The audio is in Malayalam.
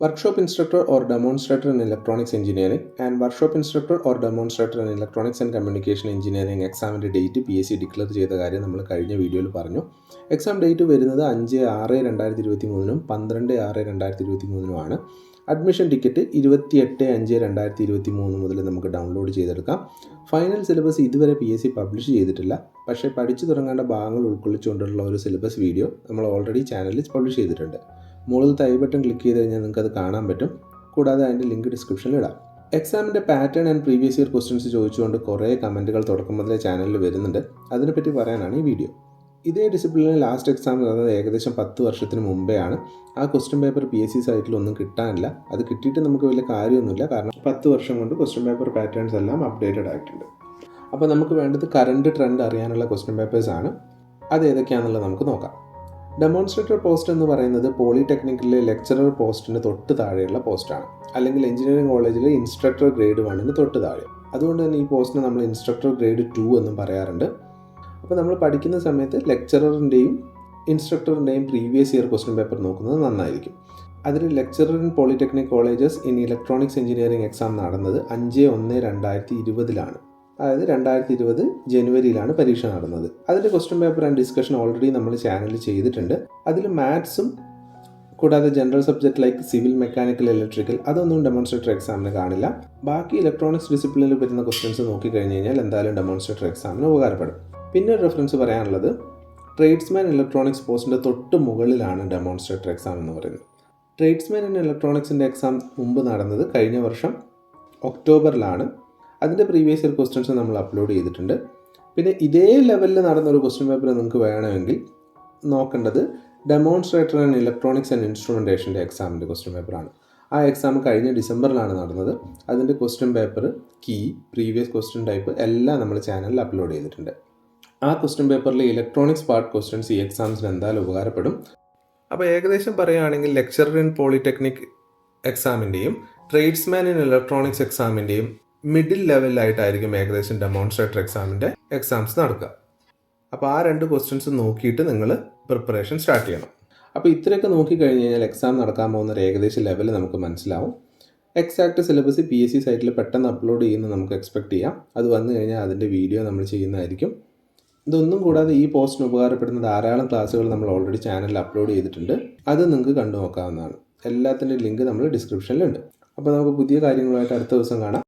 Workshop instructor or demonstrator in electronics engineering and workshop instructor or demonstrator in electronics and communication engineering എക്സാമിൻ്റെ ഡേറ്റ് PSC ഡിക്ലെയർ ചെയ്ത കാര്യം നമ്മൾ കഴിഞ്ഞ വീഡിയോയിൽ പറഞ്ഞു. എക്സാം ഡേറ്റ് വരുന്നത് 5/6/2023 12/6/2023 അഡ്മിഷൻ ടിക്കറ്റ് 28/5/2023 മുതൽ നമുക്ക് ഡൗൺലോഡ് ചെയ്തെടുക്കാം. ഫൈനൽ സിലബസ് ഇതുവരെ PSC പബ്ലിഷ് ചെയ്തിട്ടില്ല. പക്ഷേ പഠിച്ചു തുടങ്ങേണ്ട ഭാഗങ്ങൾ ഉൾക്കൊള്ളിച്ചുകൊണ്ടുള്ള ഒരു സിലബസ് വീഡിയോ നമ്മൾ ഓൾറെഡി ചാനലിൽ പബ്ലിഷ് ചെയ്തിട്ടുണ്ട്. മുകളിലത്തെ ഐ ബട്ടൺ ക്ലിക്ക് ചെയ്ത് കഴിഞ്ഞാൽ നിങ്ങൾക്ക് അത് കാണാൻ പറ്റും. കൂടാതെ അതിൻ്റെ ലിങ്ക് ഡിസ്ക്രിപ്ഷനിൽ ഇടാം. എക്സാമിൻ്റെ pattern and previous year questions ചോദിച്ചുകൊണ്ട് കുറേ കമൻറ്റുകൾ തുടക്കം മുതലേ ചാനലിൽ വരുന്നുണ്ട്. അതിനെപ്പറ്റി പറയാനാണ് ഈ വീഡിയോ. ഇതേ ഡിസിപ്ലിനിൽ ലാസ്റ്റ് എക്സാം നടന്നത് ഏകദേശം 10 വർഷത്തിന് മുമ്പേ ആണ്. ആ ക്വസ്റ്റ്യൻ പേപ്പർ PSC സൈറ്റിലൊന്നും കിട്ടാനില്ല. അത് കിട്ടിയിട്ട് നമുക്ക് വലിയ കാര്യമൊന്നുമില്ല, കാരണം 10 വർഷം കൊണ്ട് ക്വസ്റ്റ്യൻ പേപ്പർ പാറ്റേൺസ് എല്ലാം അപ്ഡേറ്റഡ് ആയിട്ടുണ്ട്. അപ്പോൾ നമുക്ക് വേണ്ടത് കറണ്ട് ട്രെൻഡ് അറിയാനുള്ള ക്വസ്റ്റ്യൻ പേപ്പേഴ്സാണ്. അത് ഏതൊക്കെയാണെന്നുള്ളത് നമുക്ക് നോക്കാം. ഡെമോൺസ്ട്രേറ്റർ പോസ്റ്റ് എന്ന് പറയുന്നത് പോളിടെക്നിക്കിലെ ലെക്ചറർ പോസ്റ്റിന് തൊട്ട് താഴെയുള്ള പോസ്റ്റാണ്, അല്ലെങ്കിൽ എഞ്ചിനീയറിംഗ് കോളേജിലെ ഇൻസ്ട്രക്ടർ ഗ്രേഡ് 1 തൊട്ട് താഴെ. അതുകൊണ്ട് തന്നെ ഈ പോസ്റ്റിന് നമ്മൾ ഇൻസ്ട്രക്ടർ ഗ്രേഡ് 2 എന്നും പറയാറുണ്ട്. അപ്പോൾ നമ്മൾ പഠിക്കുന്ന സമയത്ത് ലെക്ചററിൻ്റെയും ഇൻസ്ട്രക്ടറിൻ്റെയും പ്രീവിയസ് ഇയർ ക്വസ്റ്റ്യൻ പേപ്പർ നോക്കുന്നത് നന്നായിരിക്കും. അതിൽ lecturer in polytechnic colleges in electronics engineering exam നടന്നത് 5/1/2020 അതായത് 2020 ജനുവരിയിലാണ് പരീക്ഷ നടന്നത്. അതിൻ്റെ question paper and discussion already നമ്മൾ ചാനലിൽ ചെയ്തിട്ടുണ്ട്. അതിൽ മാത്സും കൂടാതെ general subject like civil, mechanical, electrical അതൊന്നും ഡെമോൺസ്ട്രേറ്റർ എക്സാമിന് കാണില്ല. ബാക്കി ഇലക്ട്രോണിക്സ് ഡിസിപ്ലിനിൽ വരുന്ന ക്വസ്റ്റ്യൻസ് നോക്കിക്കഴിഞ്ഞ് കഴിഞ്ഞാൽ എന്തായാലും ഡെമോൺസ്ട്രേറ്റർ എക്സാമിന് ഉപകാരപ്പെടും. പിന്നെ ഒരു റെഫറൻസ് പറയാനുള്ളത് ട്രേഡ്സ്മാൻ ഇലക്ട്രോണിക്സ് പോസ്റ്റിൻ്റെ തൊട്ട് മുകളിലാണ് ഡെമോൺസ്ട്രേറ്റർ എക്സാം എന്ന് പറയുന്നത്. ട്രേഡ്സ്മാൻ ഇൻ ഇലക്ട്രോണിക്സിൻ്റെ എക്സാം മുമ്പ് നടന്നത് കഴിഞ്ഞ വർഷം ഒക്ടോബറിലാണ്. അതിൻ്റെ പ്രീവിയസ് ഇയർ ക്വസ്റ്റ്യൻസ് നമ്മൾ അപ്ലോഡ് ചെയ്തിട്ടുണ്ട്. പിന്നെ ഇതേ ലെവലിൽ നടന്നൊരു ക്വസ്റ്റ്യൻ പേപ്പർ നിങ്ങൾക്ക് വേണമെങ്കിൽ നോക്കേണ്ടത് ഡെമോൺസ്ട്രേറ്റർ ആൻഡ് ഇലക്ട്രോണിക്സ് ആൻഡ് ഇൻസ്ട്രുമെൻറ്റേഷൻ്റെ എക്സാമിൻ്റെ ക്വസ്റ്റ്യൻ പേപ്പറാണ്. ആ എക്സാം കഴിഞ്ഞ ഡിസംബറിലാണ് നടന്നത്. അതിൻ്റെ question paper, key, previous question type എല്ലാം നമ്മൾ ചാനലിൽ അപ്ലോഡ് ചെയ്തിട്ടുണ്ട്. ആ ക്വസ്റ്റ്യൻ പേപ്പറിൽ ഇലക്ട്രോണിക്സ് പാർട്ട് ക്വസ്റ്റ്യൻസ് ഈ എക്സാംസിന് എന്തായാലും ഉപകാരപ്പെടും. അപ്പോൾ ഏകദേശം പറയുകയാണെങ്കിൽ ലെക്ചറർ ഇൻ പോളിടെക്നിക് എക്സാമിൻ്റെയും ട്രേഡ്സ്മാൻ ഇൻ ഇലക്ട്രോണിക്സ് എക്സാമിൻ്റെയും മിഡിൽ ലെവലിലായിട്ടായിരിക്കും ഏകദേശം ഡെമോൺസ്ട്രേറ്റർ എക്സാമിൻ്റെ എക്സാംസ് നടക്കുക. അപ്പോൾ ആ 2 ക്വസ്റ്റ്യൻസ് നോക്കിയിട്ട് നിങ്ങൾ പ്രിപ്പറേഷൻ സ്റ്റാർട്ട് ചെയ്യണം. അപ്പോൾ ഇത്രയൊക്കെ നോക്കിക്കഴിഞ്ഞ് കഴിഞ്ഞാൽ എക്സാം നടക്കാൻ പോകുന്ന ഒരു ഏകദേശം ലെവൽ നമുക്ക് മനസ്സിലാവും. എക്സാക്ട് സിലബസ് PSC സൈറ്റിൽ പെട്ടെന്ന് അപ്ലോഡ് ചെയ്യുന്നത് നമുക്ക് എക്സ്പെക്ട് ചെയ്യാം. അത് വന്നു കഴിഞ്ഞാൽ അതിൻ്റെ വീഡിയോ നമ്മൾ ചെയ്യുന്നതായിരിക്കും. ഇതൊന്നും കൂടാതെ ഈ പോസ്റ്റിന് ഉപകാരപ്പെടുന്ന ധാരാളം ക്ലാസ്സുകൾ നമ്മൾ ഓൾറെഡി ചാനലിൽ അപ്ലോഡ് ചെയ്തിട്ടുണ്ട്. അത് നിങ്ങൾക്ക് കണ്ടു നോക്കാവുന്നതാണ്. എല്ലാത്തിൻ്റെ ലിങ്ക് നമ്മൾ ഡിസ്ക്രിപ്ഷനിലുണ്ട്. അപ്പോൾ നമുക്ക് പുതിയ കാര്യങ്ങളുമായിട്ട് അടുത്ത ദിവസം കാണാം.